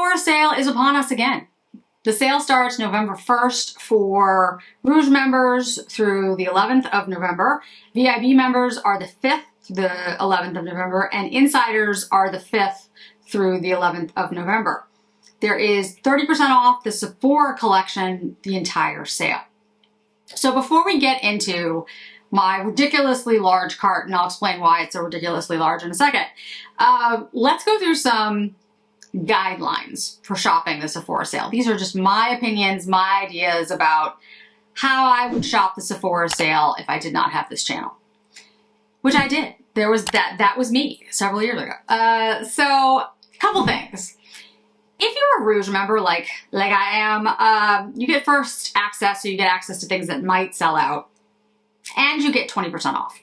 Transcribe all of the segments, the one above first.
Sephora sale is upon us again. The sale starts November 1st for Rouge members through the 11th of November. VIB members are the 5th to the 11th of November, and insiders are the 5th through the 11th of November. There is 30% off the Sephora collection, the entire sale. So before we get into my ridiculously large cart, and I'll explain why it's so ridiculously large in a second, let's go through some guidelines for shopping the Sephora sale. These are just my opinions, my ideas about how I would shop the Sephora sale if I did not have this channel, which I did. There was that was me several years ago. So a couple things. If you're a Rouge member like I am, you get first access, so you get access to things that might sell out, and you get 20% off.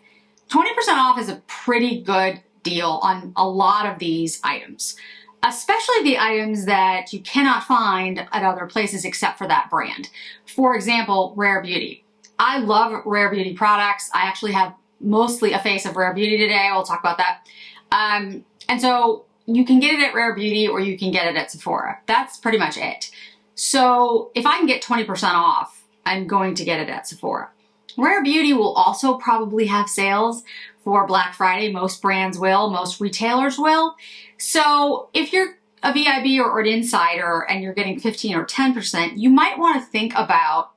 20% off is a pretty good deal on a lot of these items, especially the items that you cannot find at other places except for that brand. For example, Rare Beauty. I love Rare Beauty products. I actually have mostly a face of Rare Beauty today. We'll talk about that. And so you can get it at Rare Beauty or you can get it at Sephora. That's pretty much it. So if I can get 20% off, I'm going to get it at Sephora. Rare Beauty will also probably have sales for Black Friday. Most brands will, most retailers will. So if you're a VIB or an insider and you're getting 15 or 10%, you might want to think about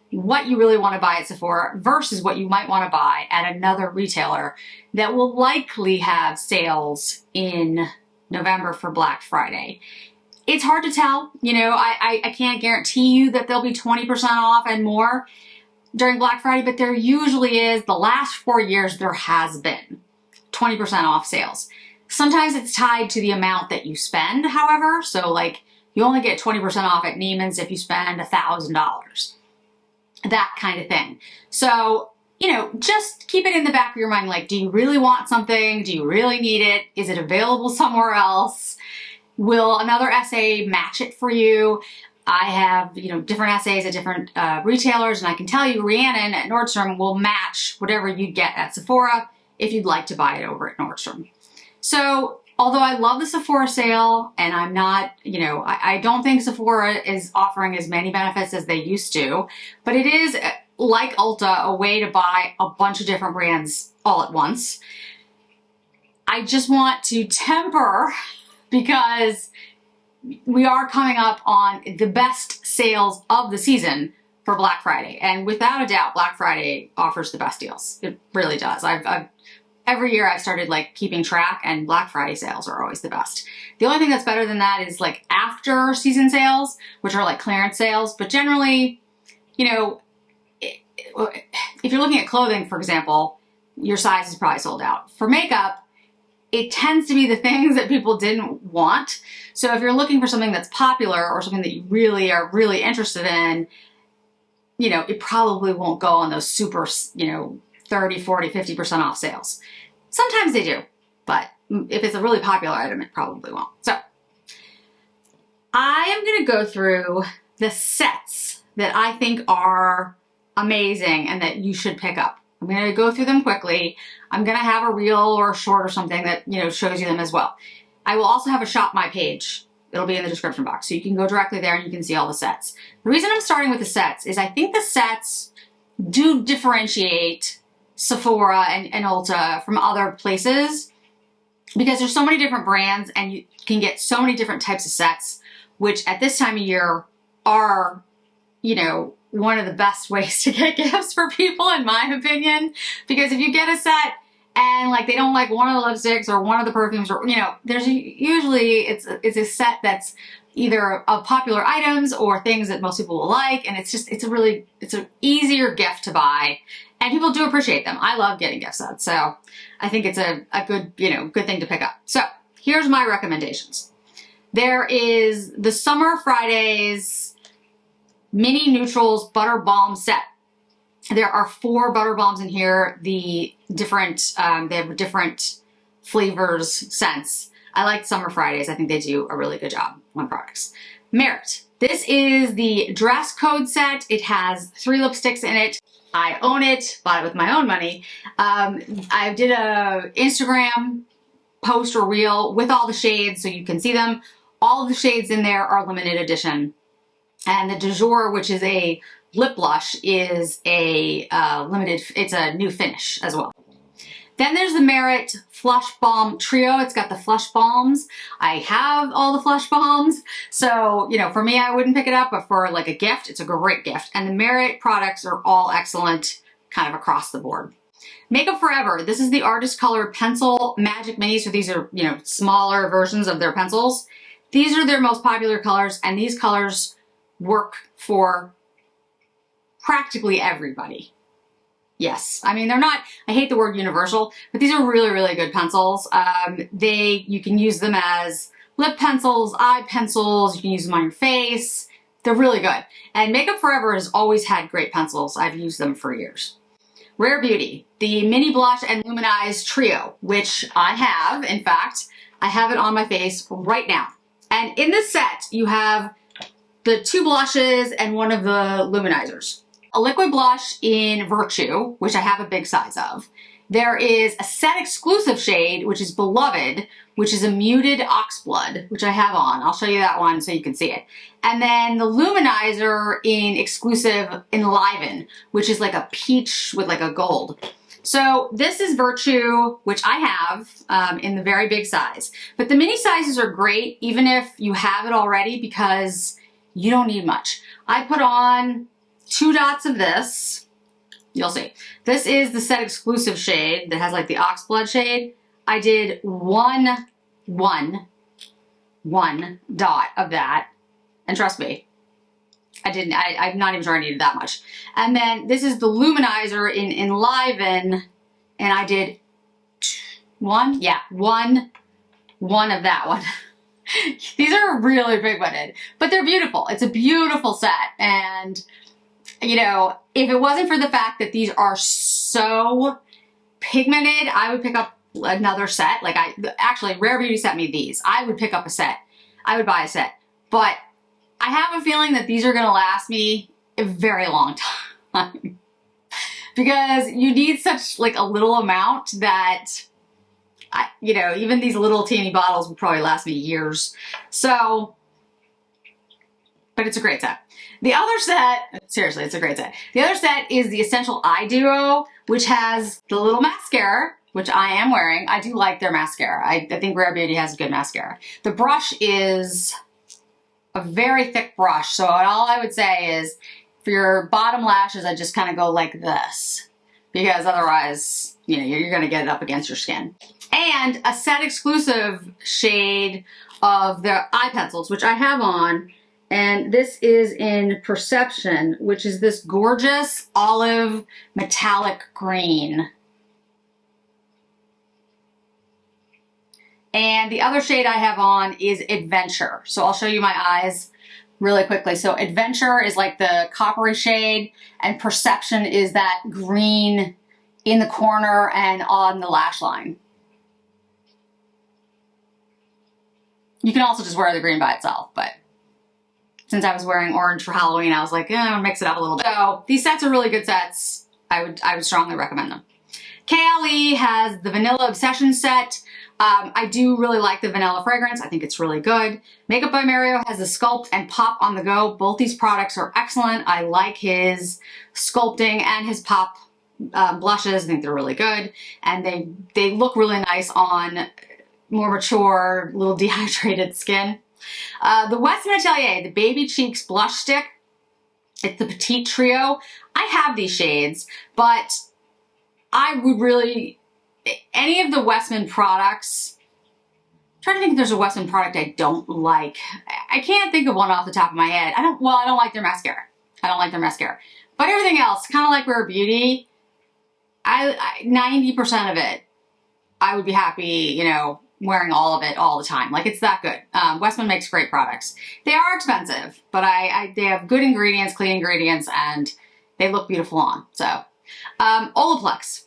what you really want to buy at Sephora versus what you might want to buy at another retailer that will likely have sales in November for Black Friday. It's hard to tell. You know, I can't guarantee you that there'll be 20% off and more during Black Friday, but there usually is. The last 4 years, there has been 20% off sales. Sometimes it's tied to the amount that you spend, however. So like you only get 20% off at Neiman's if you spend $1,000. That kind of thing. So, you know, just keep it in the back of your mind. Like, do you really want something? Do you really need it? Is it available somewhere else? Will another SA match it for you? I have, you know, different SAs at different retailers, and I can tell you Rhiannon at Nordstrom will match whatever you get at Sephora if you'd like to buy it over at Nordstrom. So, although I love the Sephora sale, and I'm not, you know, I don't think Sephora is offering as many benefits as they used to, but it is, like Ulta, a way to buy a bunch of different brands all at once. I just want to temper, because we are coming up on the best sales of the season for Black Friday. And without a doubt, Black Friday offers the best deals. It really does. Every year I've started like keeping track, and Black Friday sales are always the best. The only thing that's better than that is like after season sales, which are like clearance sales. But generally, you know, if you're looking at clothing, for example, your size is probably sold out. For makeup, it tends to be the things that people didn't want. So if you're looking for something that's popular or something that you really are really interested in, you know, it probably won't go on those super, you know, 30, 40, 50% off sales. Sometimes they do, but if it's a really popular item, it probably won't. So I am going to go through the sets that I think are amazing and that you should pick up. I'm going to go through them quickly. I'm going to have a reel or a short or something that, you know, shows you them as well. I will also have a Shop My page. It'll be in the description box, so you can go directly there and you can see all the sets. The reason I'm starting with the sets is I think the sets do differentiate Sephora and Ulta from other places, because there's so many different brands and you can get so many different types of sets, which at this time of year are, you know, one of the best ways to get gifts for people, in my opinion. Because if you get a set and like they don't like one of the lipsticks or one of the perfumes, or, you know, there's usually it's a set that's either of popular items or things that most people will like, and it's an easier gift to buy, and people do appreciate them. I love getting gift sets, so I think it's a good, you know, good thing to pick up. So here's my recommendations. There is the Summer Fridays Mini Neutrals Butter Balm set. There are 4 butter balms in here. The different, they have different flavors, scents. I like Summer Fridays. I think they do a really good job on products. Merit. This is the dress code set. It has 3 lipsticks in it. I own it, bought it with my own money. I did a Instagram post or reel with all the shades so you can see them. All of the shades in there are limited edition. And the Du Jour, which is a lip blush, is a it's a new finish as well. Then there's the Merit Flush Balm Trio. It's got the Flush Balms. I have all the Flush Balms. So, you know, for me, I wouldn't pick it up, but for like a gift, it's a great gift. And the Merit products are all excellent kind of across the board. Makeup Forever. This is the Artist Color Pencil Magic Minis. So these are, you know, smaller versions of their pencils. These are their most popular colors, and these colors work for practically everybody. Yes, I mean, they're not, I hate the word universal, but these are really, really good pencils. You can use them as lip pencils, eye pencils, you can use them on your face. They're really good. And Makeup Forever has always had great pencils. I've used them for years. Rare Beauty, the Mini Blush and Luminize Trio, which I have. In fact, I have it on my face right now. And in this set, you have the 2 blushes and one of the luminizers. A liquid blush in Virtue, which I have a big size of. There is a set exclusive shade, which is Beloved, which is a muted oxblood, which I have on. I'll show you that one so you can see it. And then the luminizer in exclusive Enliven, which is like a peach with like a gold. So this is Virtue, which I have in the very big size. But the mini sizes are great, even if you have it already, because you don't need much. I put on 2 dots of this. You'll see. This is the set exclusive shade that has like the oxblood shade. I did one dot of that. And trust me, I'm not even sure I needed that much. And then this is the luminizer in Enliven. And I did one of that one. These are really pigmented, but they're beautiful. It's a beautiful set. And you know, if it wasn't for the fact that these are so pigmented, I would pick up another set. Like actually, Rare Beauty sent me these. I would pick up a set. I would buy a set. But I have a feeling that these are going to last me a very long time. Because you need such like a little amount that, you know, even these little teeny bottles would probably last me years. So, but it's a great set. The other set, seriously, it's a great set. The other set is the Essential Eye Duo, which has the little mascara, which I am wearing. I do like their mascara. I think Rare Beauty has a good mascara. The brush is a very thick brush. So all I would say is for your bottom lashes, I just kind of go like this, because otherwise, you know, you're going to get it up against your skin. And a set exclusive shade of their eye pencils, which I have on. And this is in Perception, which is this gorgeous olive metallic green. And the other shade I have on is Adventure. So I'll show you my eyes really quickly. So Adventure is like the coppery shade, and Perception is that green in the corner and on the lash line. You can also just wear the green by itself, but since I was wearing orange for Halloween, I was like, I'll mix it up a little bit. So these sets are really good sets. I would strongly recommend them. KLE has the Vanilla Obsession set. I do really like the vanilla fragrance. I think it's really good. Makeup by Mario has the Sculpt and Pop on the Go. Both these products are excellent. I like his sculpting and his pop blushes. I think they're really good. And they look really nice on more mature, little dehydrated skin. The Westman Atelier, the Baby Cheeks Blush Stick. It's the Petite Trio. I have these shades, but I would really, any of the Westman products, I'm trying to think if there's a Westman product I don't like. I can't think of one off the top of my head. I don't like their mascara. I don't like their mascara. But everything else, kind of like Rare Beauty, 90% of it, I would be happy, you know, wearing all of it all the time. Like, it's that good. Westman makes great products. They are expensive, but they have good ingredients, clean ingredients, and they look beautiful on. So, Olaplex.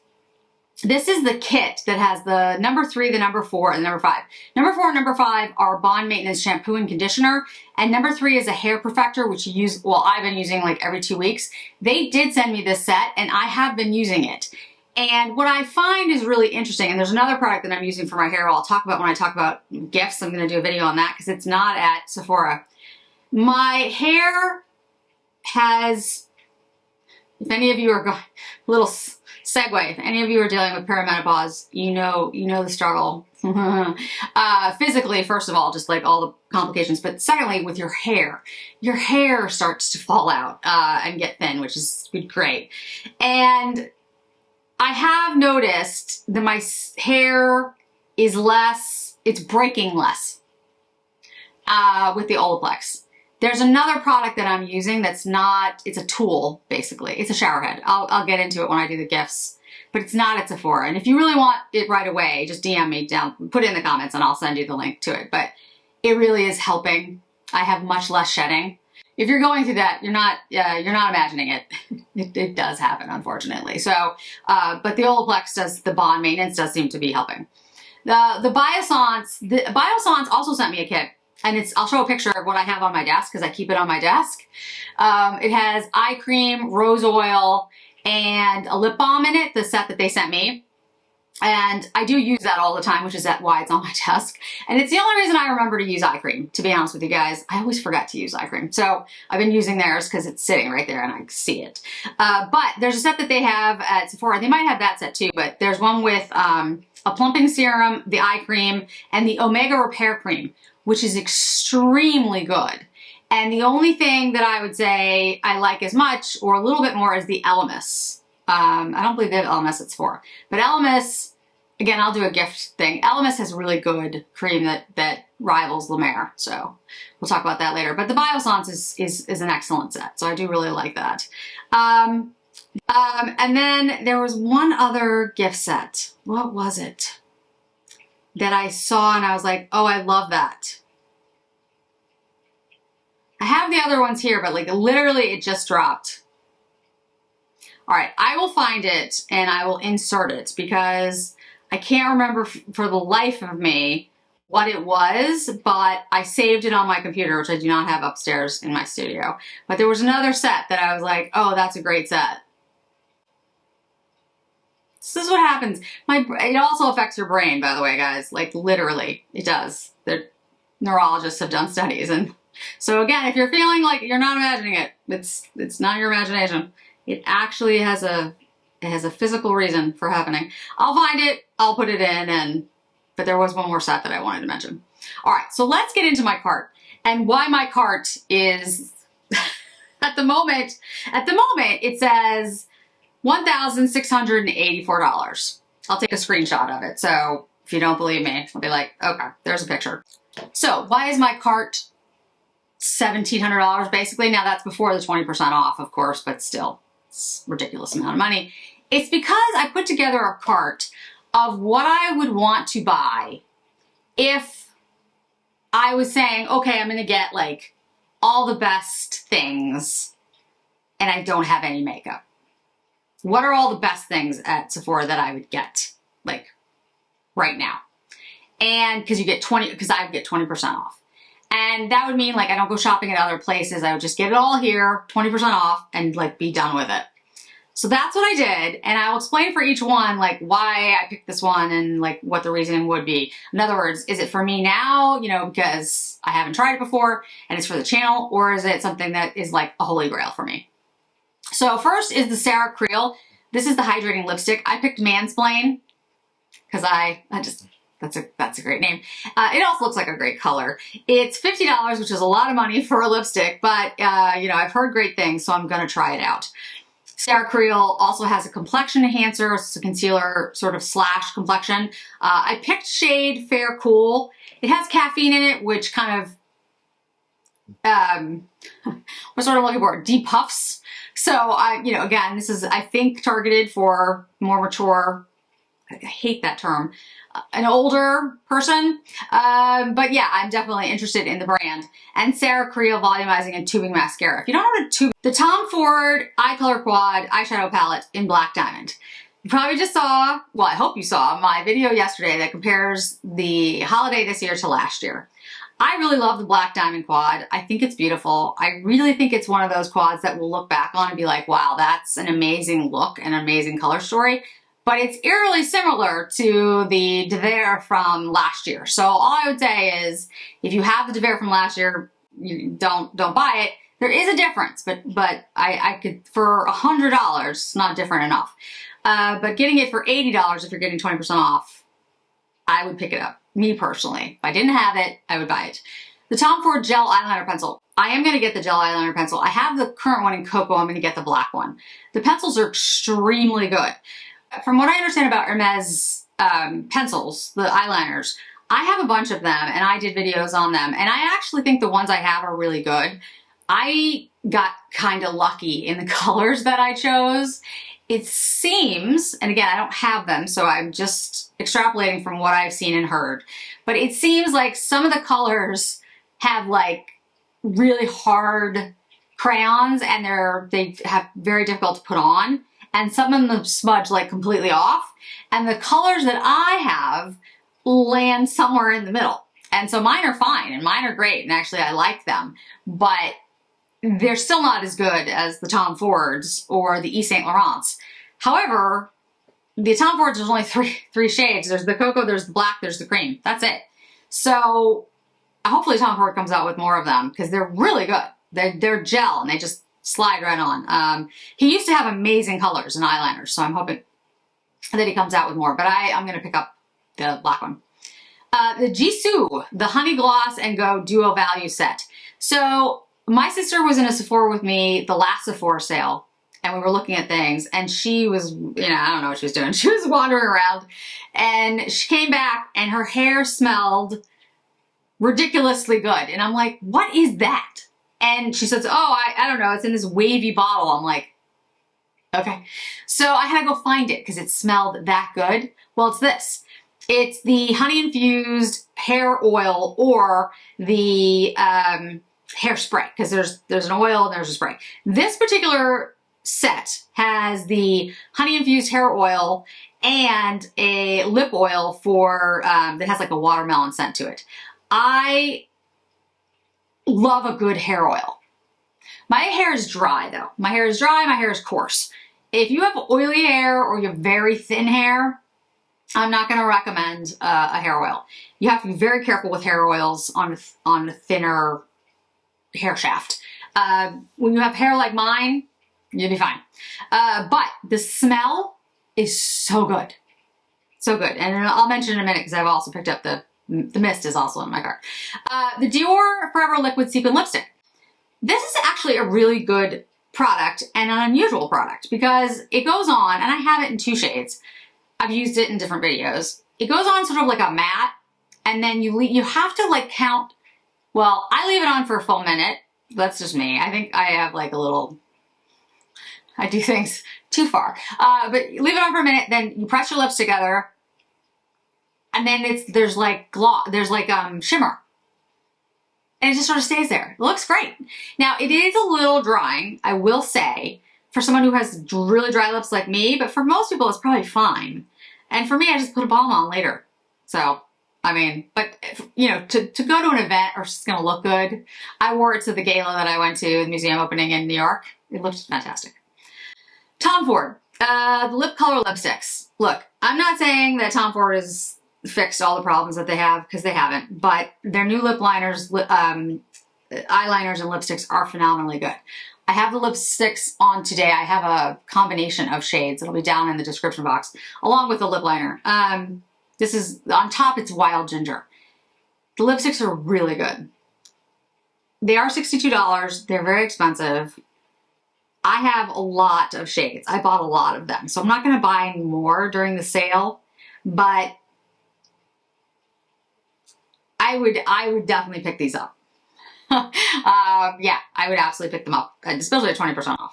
This is the kit that has the number 3, the number 4, and the number 5. Number 4 and number 5 are Bond Maintenance Shampoo and Conditioner, and number 3 is a Hair Perfector, which you use, well, I've been using like every 2 weeks. They did send me this set, and I have been using it. And what I find is really interesting, and there's another product that I'm using for my hair I'll talk about when I talk about gifts. I'm going to do a video on that because it's not at Sephora. My hair has, if any of you are going, little segue, if any of you are dealing with perimenopause, you know the struggle. Physically, first of all, just like all the complications, but secondly, with your hair starts to fall out and get thin, which is great. And I have noticed that my hair is it's breaking less with the Olaplex. There's another product that I'm using that's not, it's a tool, basically. It's a shower head. I'll get into it when I do the gifts, but it's not at Sephora. And if you really want it right away, just DM me down, put it in the comments and I'll send you the link to it. But it really is helping. I have much less shedding. If you're going through that, you're not imagining it. It does happen, unfortunately. So, but the Olaplex does, the bond maintenance does seem to be helping. The Biossance also sent me a kit. And I'll show a picture of what I have on my desk because I keep it on my desk. It has eye cream, rose oil, and a lip balm in it, the set that they sent me. And I do use that all the time, which is why it's on my desk. And it's the only reason I remember to use eye cream, to be honest with you guys. I always forget to use eye cream. So I've been using theirs because it's sitting right there and I see it. But there's a set that they have at Sephora. They might have that set too, but there's one with a plumping serum, the eye cream, and the Omega Repair Cream, which is extremely good. And the only thing that I would say I like as much or a little bit more is the Elemis. I don't believe they have Elemis at Sephora. But Elemis, again, I'll do a gift thing. Elemis has really good cream that rivals La Mer. So we'll talk about that later. But the Biossance is an excellent set. So I do really like that. And then there was one other gift set. What was it? That I saw and I was like, oh, I love that. I have the other ones here, but like literally it just dropped. All right, I will find it and I will insert it because I can't remember for the life of me what it was, but I saved it on my computer, which I do not have upstairs in my studio. But there was another set that I was like, oh, that's a great set. This is what happens. It also affects your brain, by the way, guys. Like literally, it does. The neurologists have done studies, and so again, if you're feeling like you're not imagining it, it's not your imagination. It actually has a physical reason for happening. I'll find it. I'll put it in, but there was one more set that I wanted to mention. All right, so let's get into my cart and why my cart is at the moment it says $1,684. I'll take a screenshot of it. So if you don't believe me, I'll be like, okay, there's a picture. So why is my cart $1,700 basically? Now that's before the 20% off, of course, but still, it's a ridiculous amount of money. It's because I put together a cart of what I would want to buy if I was saying, okay, I'm going to get like all the best things and I don't have any makeup. What are all the best things at Sephora that I would get, like, right now? And because I get 20% off. And that would mean, like, I don't go shopping at other places. I would just get it all here, 20% off, and, like, be done with it. So that's what I did. And I'll explain for each one, like, why I picked this one and, like, what the reason would be. In other words, is it for me now, you know, because I haven't tried it before and it's for the channel, or is it something that is, like, a holy grail for me? So first is the Sarah Creel. This is the hydrating lipstick. I picked Mansplain because that's a great name. It also looks like a great color. It's $50, which is a lot of money for a lipstick, but you know, I've heard great things, so I'm gonna try it out. Sarah Creel also has a complexion enhancer. It's a concealer sort of slash complexion. I picked shade Fair Cool. It has caffeine in it, which kind of, what's what I'm looking for? Depuffs. So you know, again, this is, I think, targeted for more mature, I hate that term, an older person. But yeah, I'm definitely interested in the brand. And Sarah Creel Volumizing and Tubing Mascara. If you don't know what a tube, the Tom Ford Eye Color Quad eyeshadow palette in Black Diamond. You probably just saw, well, I hope you saw my video yesterday that compares the holiday this year to last year. I really love the Black Diamond Quad. I think it's beautiful. I really think it's one of those quads that we'll look back on and be like, wow, that's an amazing look and amazing color story. but it's eerily similar to the DeVere from last year. So all I would say is, if you have the DeVere from last year, you don't buy it. There is a difference, but I could, for $100, it's not different enough. But getting it for $80, if you're getting 20% off, I would pick it up. Me personally, if I didn't have it, I would buy it. The Tom Ford Gel Eyeliner Pencil. I am going to get the gel eyeliner pencil. I have the current one in cocoa. I'm going to get the black one. The pencils are extremely good. From what I understand about Hermes pencils, the eyeliners, I have a bunch of them and I did videos on them. And I actually think the ones I have are really good. I got kind of lucky in the colors that I chose. It seems, and again, I don't have them, so I'm just extrapolating from what I've seen and heard, but it seems like some of the colors have like really hard crayons and they have very difficult to put on, and some of them smudge like completely off, and the colors that I have land somewhere in the middle. And so mine are fine and mine are great, and actually I like them, but they're still not as good as the Tom Fords or the Yves Saint Laurents. However, the Tom Fords, there's only three shades. There's the cocoa, there's the black, there's the cream. That's it. So hopefully Tom Ford comes out with more of them because they're really good. They're gel and they just slide right on. He used to have amazing colors and eyeliners, so I'm hoping that he comes out with more, but I'm going to pick up the black one. The Jisoo, the Honey Gloss and Go Duo Value Set. So my sister was in a Sephora with me the last Sephora sale, and we were looking at things, and she was, I don't know what she was doing. She was wandering around, and she came back, and her hair smelled ridiculously good. And I'm like, what is that? And she says, oh, I don't know. It's in this wavy bottle. I'm like, okay. So I had to go find it because it smelled that good. Well, it's this. It's the honey-infused hair oil or the hairspray, because there's an oil and there's a spray. This particular set has the honey-infused hair oil and a lip oil for that has like a watermelon scent to it. I love a good hair oil. My hair is dry though. My hair is dry, my hair is coarse. If you have oily hair or you have very thin hair, I'm not going to recommend a hair oil. You have to be very careful with hair oils on a thinner hair shaft. When you have hair like mine, you'll be fine. But the smell is so good. So good. And I'll mention in a minute because I've also picked up the mist is also in my cart. The Dior Forever Liquid Sequin Lipstick. This is actually a really good product and an unusual product because it goes on, and I have it in 2 shades. I've used it in different videos. It goes on sort of like a matte, and then you have to like count. Well, I leave it on for a full minute. That's just me. I think I have like a little, I do things too far. But you leave it on for a minute, then you press your lips together, and then there's like shimmer. And it just sort of stays there. It looks great. Now, it is a little drying, I will say, for someone who has really dry lips like me, but for most people, it's probably fine. And for me, I just put a balm on later. So, I mean, but, to go to an event or it's going to look good, I wore it to the gala that I went to, the museum opening in New York. It looked fantastic. Tom Ford, the lip color lipsticks. Look, I'm not saying that Tom Ford has fixed all the problems that they have, because they haven't, but their new lip liners, eyeliners and lipsticks are phenomenally good. I have the lipsticks on today. I have a combination of shades. It'll be down in the description box, along with the lip liner. This is, on top, it's Wild Ginger. The lipsticks are really good. They are $62. They're very expensive. I have a lot of shades. I bought a lot of them, so I'm not going to buy any more during the sale, but I would definitely pick these up. Yeah, I would absolutely pick them up, especially at 20% off.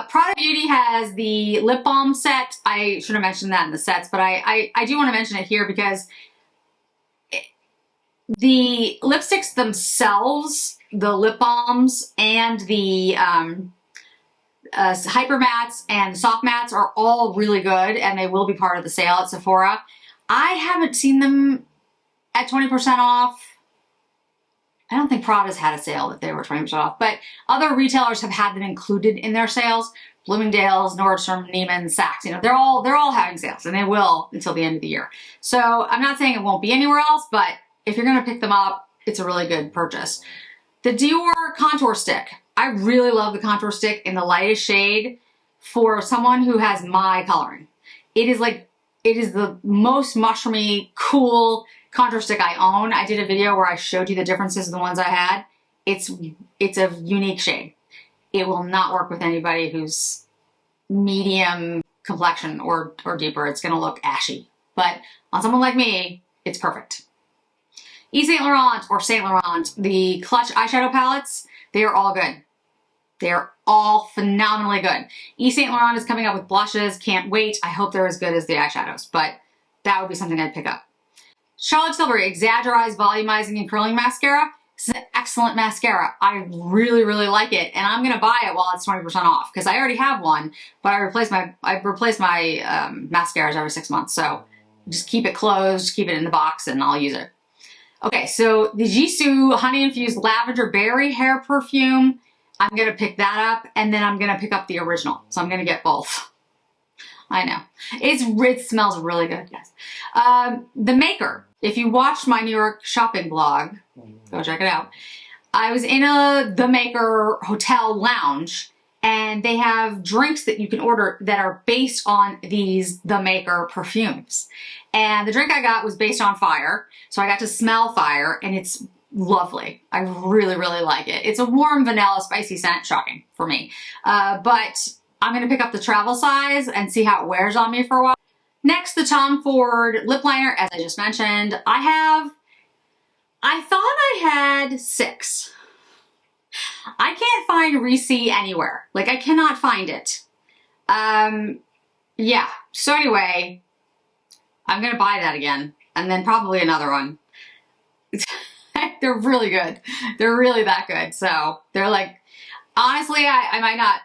Prada Beauty has the lip balm set. I should have mentioned that in the sets, but I do want to mention it here because the lipsticks themselves, the lip balms and the hyper mattes and soft mattes are all really good, and they will be part of the sale at Sephora. I haven't seen them at 20% off I don't think Prada's had a sale that they were 20% off, but other retailers have had them included in their sales. Bloomingdale's, Nordstrom, Neiman, Saks, you know, they're all having sales, and they will until the end of the year. So I'm not saying it won't be anywhere else, but if you're going to pick them up, it's a really good purchase. The Dior contour stick. I really love the contour stick in the lightest shade for someone who has my coloring. It is the most mushroomy, cool contour stick I own. I did a video where I showed you the differences in the ones I had. It's a unique shade. It will not work with anybody who's medium complexion or deeper. It's gonna look ashy. But on someone like me, it's perfect. Yves Saint Laurent or Saint Laurent, the Clutch eyeshadow palettes, they are all good. They're all phenomenally good. Yves Saint Laurent is coming up with blushes. Can't wait. I hope they're as good as the eyeshadows, but that would be something I'd pick up. Charlotte Tilbury Exaggerized Volumizing and Curling Mascara. This is an excellent mascara. I really, really like it, and I'm gonna buy it while it's 20% off because I already have one, but I replace my mascaras every 6 months. So just keep it closed, keep it in the box, and I'll use it. Okay, so the Jisoo Honey Infused Lavender Berry Hair Perfume. I'm gonna pick that up, and then I'm gonna pick up the original. So I'm gonna get both. I know. It smells really good, guys. The Maker. If you watched my New York shopping blog, go check it out. I was in The Maker hotel lounge, and they have drinks that you can order that are based on these The Maker perfumes. And the drink I got was based on fire, so I got to smell fire, and it's lovely. I really, really like it. It's a warm vanilla spicy scent, shocking for me. But I'm gonna pick up the travel size and see how it wears on me for a while. Next, the Tom Ford lip liner, as I just mentioned. I thought I had 6. I can't find Reese anywhere. Like, I cannot find it. Yeah, so anyway, I'm gonna buy that again, and then probably another one. They're really good. They're really that good. So they're like, honestly, I might not,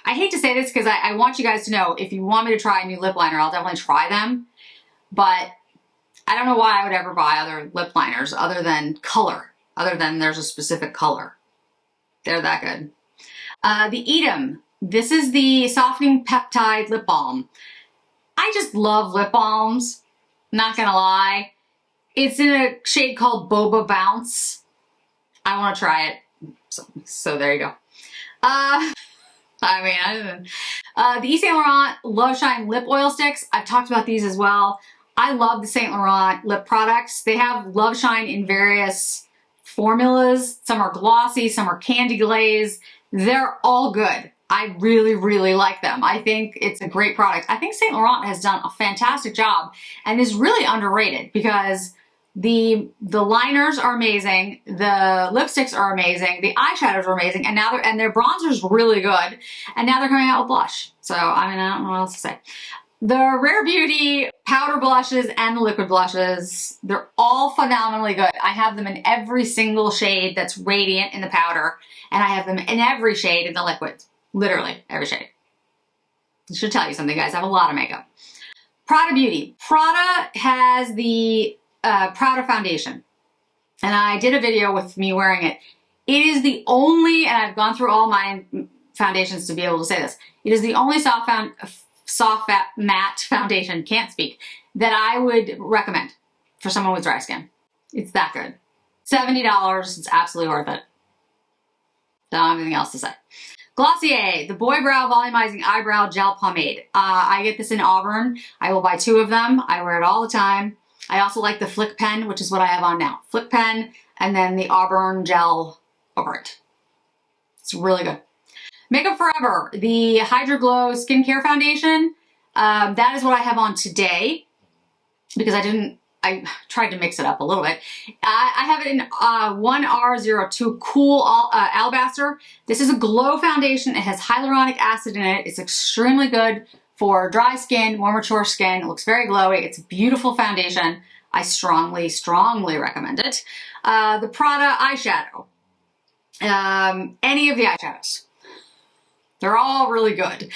I hate to say this because I want you guys to know, if you want me to try a new lip liner, I'll definitely try them. But I don't know why I would ever buy other lip liners other than color, other than there's a specific color. They're that good. The Edam. This is the Softening Peptide Lip Balm. I just love lip balms, not gonna lie. It's in a shade called Boba Bounce. I want to try it. So there you go. The Yves Saint Laurent Love Shine Lip Oil Sticks. I've talked about these as well. I love the Saint Laurent lip products. They have Love Shine in various formulas. Some are glossy, some are candy glaze. They're all good. I really, really like them. I think it's a great product. I think Saint Laurent has done a fantastic job and is really underrated because the liners are amazing, the lipsticks are amazing, the eyeshadows are amazing, and now their bronzer's really good, and now they're coming out with blush. So I mean, I don't know what else to say. The Rare Beauty powder blushes and the liquid blushes, they're all phenomenally good. I have them in every single shade that's radiant in the powder, and I have them in every shade in the liquids. Literally every shade. I should tell you something, guys. I have a lot of makeup. Prada Beauty. Prada has the Prada foundation, and I did a video with me wearing it. It is the only, and I've gone through all my foundations to be able to say this, it is the only soft matte foundation, can't speak, that I would recommend for someone with dry skin. It's that good. $70, it's absolutely worth it. Don't have anything else to say. Glossier, the Boy Brow Volumizing Eyebrow Gel Pomade. I get this in Auburn. I will buy 2 of them. I wear it all the time. I also like the Flick Pen, which is what I have on now. Flick Pen, and then the Auburn Gel over it. It's really good. Makeup Forever, the Hydra Glow Skincare Foundation. That is what I have on today because I tried to mix it up a little bit. I have it in 1R02 Cool Alabaster. This is a glow foundation. It has hyaluronic acid in it. It's extremely good for dry skin, more mature skin. It looks very glowy. It's a beautiful foundation. I strongly, strongly recommend it. The Prada eyeshadow. Any of the eyeshadows. They're all really good.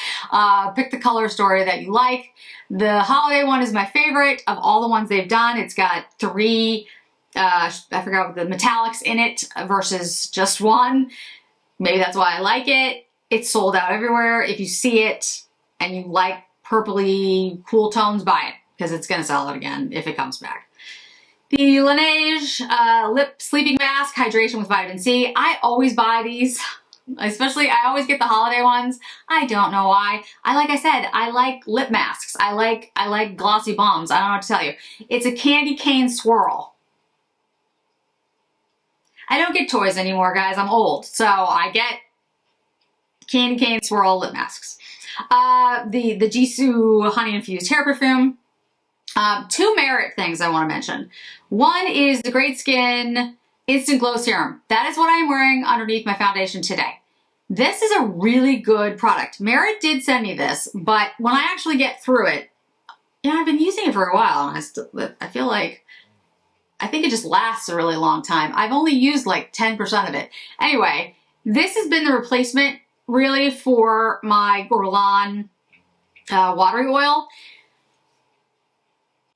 Pick the color story that you like. The holiday one is my favorite of all the ones they've done. It's got 3 I forgot the metallics in it versus just one. Maybe that's why I like it. It's sold out everywhere. If you see it and you like purpley cool tones, buy it because it's going to sell it again if it comes back. The Laneige Lip Sleeping Mask Hydration with Vitamin C. I always buy these. Especially, I always get the holiday ones. I don't know why. Like I said, I like lip masks. I like glossy balms. I don't know what to tell you. It's a candy cane swirl. I don't get toys anymore, guys. I'm old. So I get candy cane swirl lip masks. The Jisoo Honey Infused Hair Perfume. Two Merit things I want to mention. One is the Great Skin Instant Glow Serum. That is what I'm wearing underneath my foundation today. This is a really good product. Merit did send me this, but when I actually get through it, I've been using it for a while, and I feel like, I think it just lasts a really long time. I've only used like 10% of it. Anyway, this has been the replacement really for my Guerlain watery oil.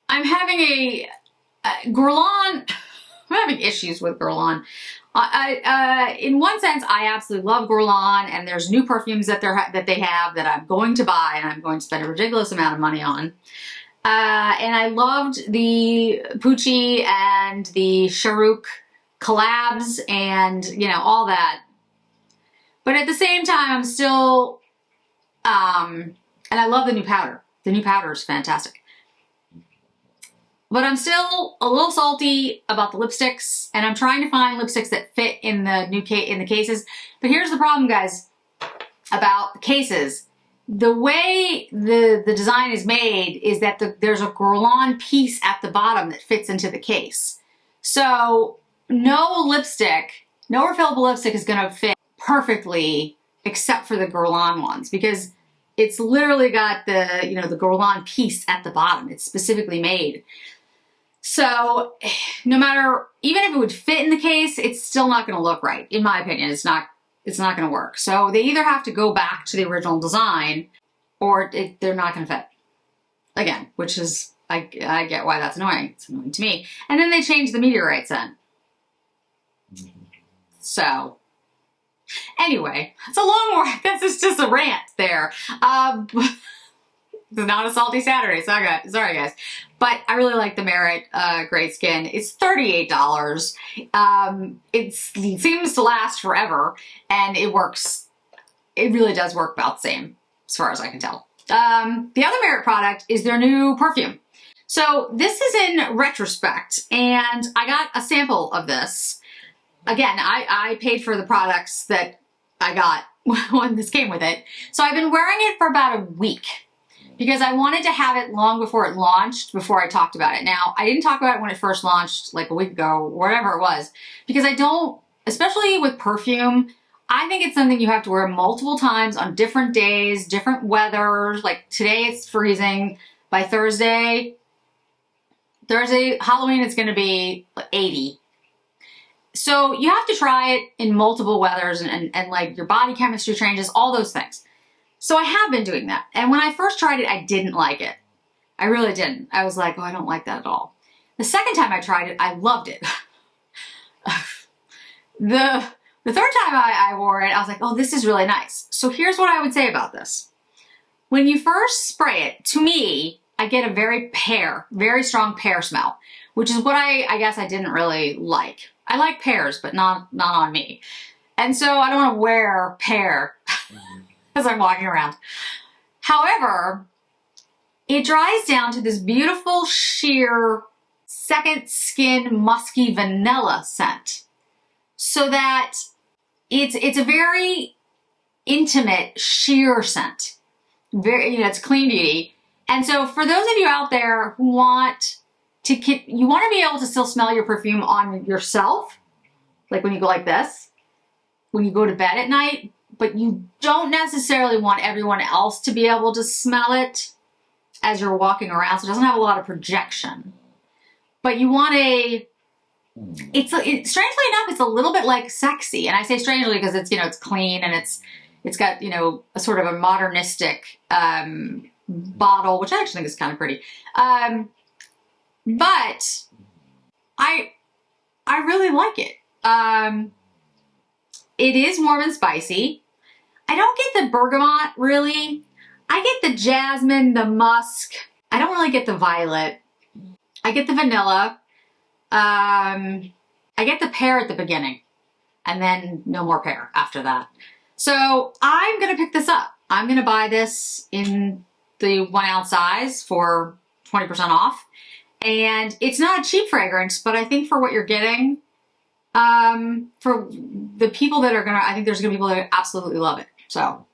I'm having Guerlain, I'm having issues with Guerlain. In one sense, I absolutely love Guerlain, and there's new perfumes that they have that I'm going to buy, and I'm going to spend a ridiculous amount of money on. And I loved the Pucci and the Sharouk collabs and, all that. But at the same time, I'm still, and I love the new powder. The new powder is fantastic. But I'm still a little salty about the lipsticks, and I'm trying to find lipsticks that fit in the cases. But here's the problem, guys, about the cases. The way the design is made is that there's a Guerlain piece at the bottom that fits into the case. So no refillable lipstick is going to fit perfectly except for the Guerlain ones, because it's literally got the Guerlain piece at the bottom. It's specifically made. So no matter, even if it would fit in the case, it's still not going to look right. In my opinion, it's not going to work. So they either have to go back to the original design, or they're not going to fit. Again, which is, I get why that's annoying. It's annoying to me. And then they changed the meteorite scent. So anyway, it's a long one. This is just a rant there. It's not a salty Saturday. Sorry, guys. But I really like the Merit Great Skin. It's $38. It seems to last forever, and it works. It really does work about the same, as far as I can tell. The other Merit product is their new perfume. So this is in retrospect, and I got a sample of this. Again, I paid for the products that I got when this came with it. So I've been wearing it for about a week, because I wanted to have it long before it launched, before I talked about it. Now, I didn't talk about it when it first launched, like a week ago, whatever it was, because I don't, especially with perfume, I think it's something you have to wear multiple times on different days, different weathers. Like today it's freezing. By Thursday, Halloween, it's going to be 80. So you have to try it in multiple weathers, and like your body chemistry changes, all those things. So I have been doing that. And when I first tried it, I didn't like it. I really didn't. I was like, oh, I don't like that at all. The second time I tried it, I loved it. The third time I wore it, I was like, oh, this is really nice. So here's what I would say about this. When you first spray it, to me, I get a very strong pear smell, which is what I guess I didn't really like. I like pears, but not on me. And so I don't want to wear pear as I'm walking around. However, it dries down to this beautiful, sheer, second skin, musky vanilla scent. So that it's a very intimate, sheer scent. It's clean beauty. And so for those of you out there who want to be able to still smell your perfume on yourself, like when you go like this, when you go to bed at night, but you don't necessarily want everyone else to be able to smell it as you're walking around, so it doesn't have a lot of projection. But you want strangely enough, it's a little bit like sexy. And I say strangely because it's, it's clean, and it's got, a sort of a modernistic bottle, which I actually think is kind of pretty. But I really like it. It is warm and spicy. I don't get the bergamot, really. I get the jasmine, the musk. I don't really get the violet. I get the vanilla. I get the pear at the beginning, and then no more pear after that. So I'm going to pick this up. I'm going to buy this in the 1 ounce size for 20% off. And it's not a cheap fragrance, but I think for what you're getting, for the people that are going to, I think there's going to be people that absolutely love it. So,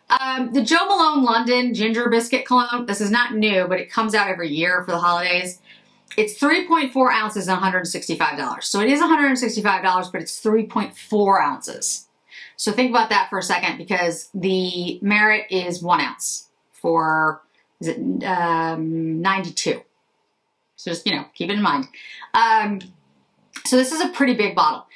the Jo Malone London Ginger Biscuit Cologne, this is not new, but it comes out every year for the holidays. It's 3.4 ounces and $165. So it is $165, but it's 3.4 ounces. So think about that for a second, because the Merit is 1 ounce for, is it 92? So just, keep it in mind. So this is a pretty big bottle.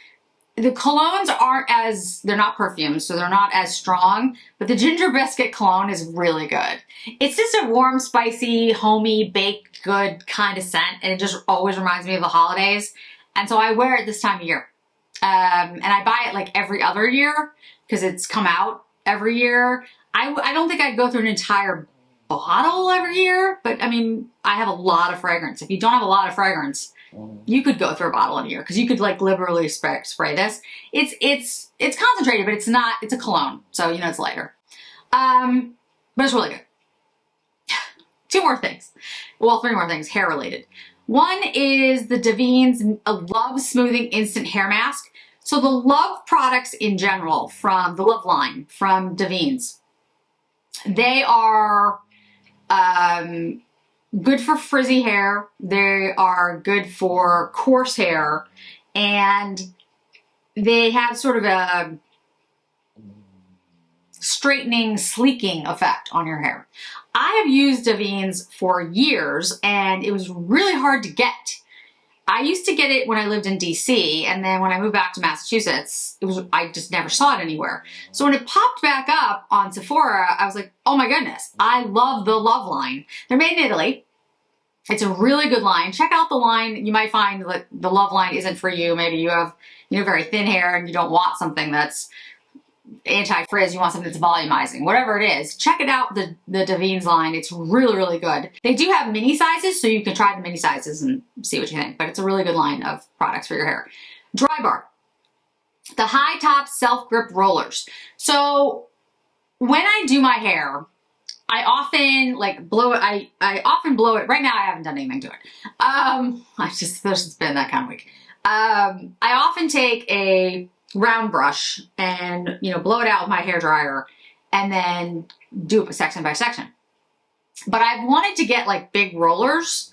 The colognes they're not perfumes, so they're not as strong, but the Ginger Biscuit Cologne is really good. It's just a warm, spicy, homey, baked good kind of scent, and it just always reminds me of the holidays. And so I wear it this time of year. And I buy it like every other year because it's come out every year. I don't think I'd go through an entire bottle every year, but I mean, I have a lot of fragrance. If you don't have a lot of fragrance, you could go through a bottle in a year, because you could like liberally spray this. It's concentrated, but it's a cologne. So, it's lighter. But it's really good. 2 more things. Well, 3 more things, hair related. One is the Davines Love Smoothing Instant Hair Mask. So the Love products in general, from the Love line, from Davines, they are good for frizzy hair. They are good for coarse hair, and they have sort of a straightening, sleeking effect on your hair. I have used Davines for years, and it was really hard to get. I used to get it when I lived in DC, and then when I moved back to Massachusetts, I just never saw it anywhere. So when it popped back up on Sephora, I was like, oh my goodness, I love the Love line. They're made in Italy. It's a really good line. Check out the line. You might find that the Love line isn't for you. Maybe you have very thin hair and you don't want something that's anti-frizz, you want something that's volumizing, whatever it is. Check it out, the Davines line. It's really, really good. They do have mini sizes, so you can try the mini sizes and see what you think, but it's a really good line of products for your hair. Dry Bar, the high top self grip rollers. So when I do my hair, I often blow it. I often blow it. Right now I haven't done anything to it. There's just been that kind of week. I often take a round brush and blow it out with my hair dryer, and then do it section by section. But I wanted to get like big rollers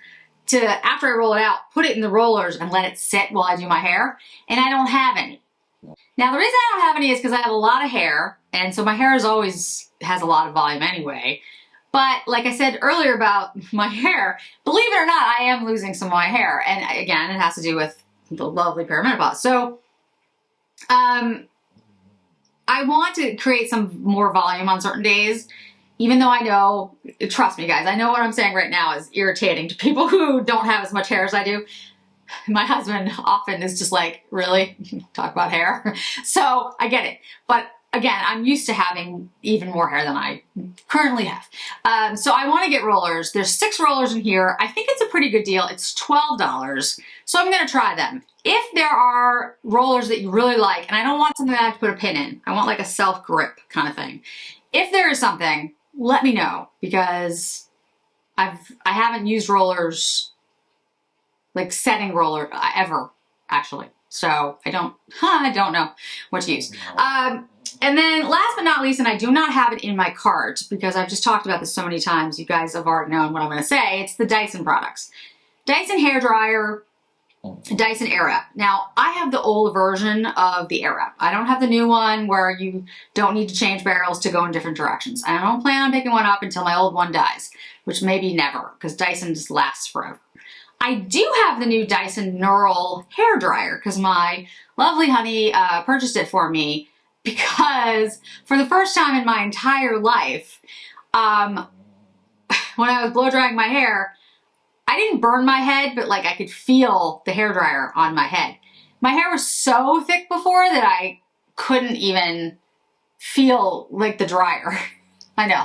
to, after I roll it out, put it in the rollers and let it sit while I do my hair, and I don't have any. Now the reason I don't have any is because I have a lot of hair, and so my hair always has a lot of volume anyway. But like I said earlier about my hair, believe it or not, I am losing some of my hair, and again, it has to do with the lovely perimenopause. So I want to create some more volume on certain days, even though I know, trust me guys, I know what I'm saying right now is irritating to people who don't have as much hair as I do. My husband often is just like, really? Talk about hair? So I get it. But again, I'm used to having even more hair than I currently have. So I want to get rollers. There's 6 rollers in here. I think it's a pretty good deal. It's $12. So I'm going to try them. If there are rollers that you really like, and I don't want something that I have to put a pin in, I want like a self-grip kind of thing. If there is something, let me know, because I haven't used rollers, like setting roller, ever, actually. So I don't know what to use. And then last but not least, and I do not have it in my cart because I've just talked about this so many times, you guys have already known what I'm going to say, it's the Dyson products. Dyson hairdryer, Dyson Airwrap. Now, I have the old version of the Airwrap. I don't have the new one where you don't need to change barrels to go in different directions. I don't plan on picking one up until my old one dies, which maybe never, because Dyson just lasts forever. I do have the new Dyson Neural hair dryer because my lovely honey purchased it for me, because for the first time in my entire life, when I was blow drying my hair, I didn't burn my head, but like I could feel the hair dryer on my head. My hair was so thick before that I couldn't even feel like the dryer. I know.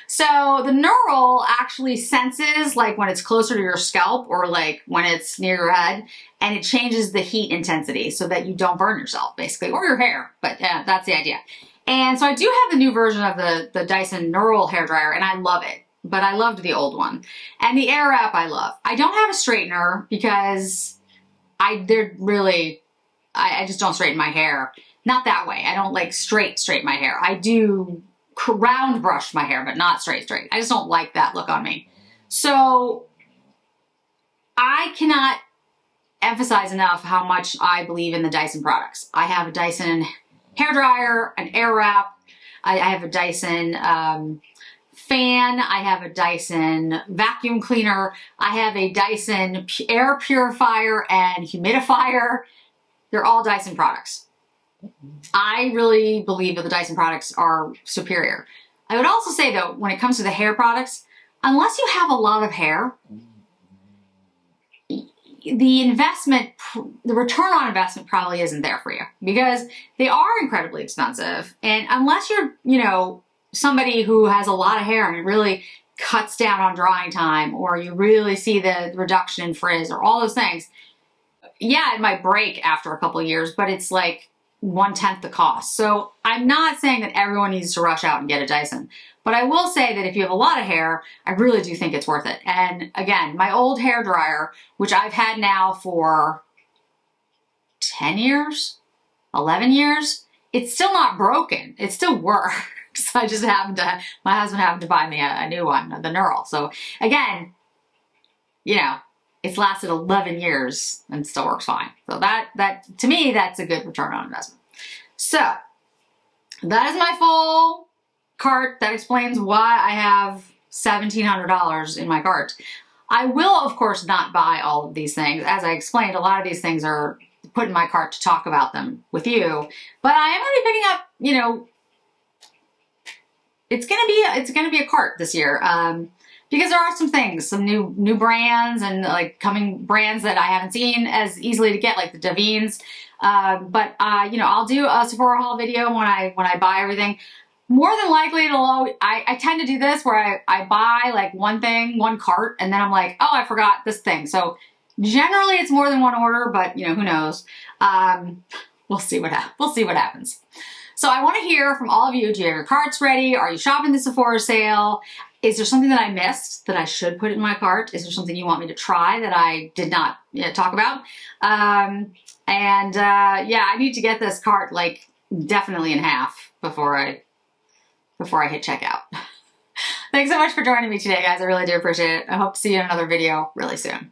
So the knurl actually senses like when it's closer to your scalp or like when it's near your head, and it changes the heat intensity so that you don't burn yourself basically, or your hair, but yeah, that's the idea. And so I do have the new version of the Dyson knurl hairdryer, and I love it, but I loved the old one. And the Airwrap I love. I don't have a straightener because I just don't straighten my hair. Not that way. I don't like straighten my hair. I do round brush my hair, but not straight. I just don't like that look on me. So I cannot emphasize enough how much I believe in the Dyson products. I have a Dyson hairdryer, an Airwrap. I have a Dyson fan. I have a Dyson vacuum cleaner. I have a Dyson air purifier and humidifier. They're all Dyson products. I really believe that the Dyson products are superior. I would also say though, when it comes to the hair products, unless you have a lot of hair, the return on investment probably isn't there for you because they are incredibly expensive. And unless you're, you know, somebody who has a lot of hair and it really cuts down on drying time, or you really see the reduction in frizz or all those things, yeah, it might break after a couple of years, but it's like 1/10 the cost. So I'm not saying that everyone needs to rush out and get a Dyson, but I will say that if you have a lot of hair, I really do think it's worth it. And again, my old hair dryer, which I've had now for 10 years, 11 years, it's still not broken. It still works. I just my husband happened to buy me a new one, the knurl. So again, you know, it's lasted 11 years and still works fine. So that to me, that's a good return on investment. So that is my full cart. That explains why I have $1,700 in my cart. I will, of course, not buy all of these things. As I explained, a lot of these things are put in my cart to talk about them with you. But I am going to be picking up, you know, it's going to be a cart this year. Because there are some things, some new brands and like coming brands that I haven't seen as easily to get, like the Davines. But you know, I'll do a Sephora haul video when I buy everything. More than likely, I tend to do this where I buy like one thing, one cart, and then I'm like, oh, I forgot this thing. So generally, it's more than one order, but you know, who knows? We'll see what happens. So I want to hear from all of you. Do you have your carts ready? Are you shopping the Sephora sale? Is there something that I missed that I should put in my cart? Is there something you want me to try that I did not talk about? Yeah, I need to get this cart like definitely in half before I hit checkout. Thanks so much for joining me today, guys. I really do appreciate it. I hope to see you in another video really soon.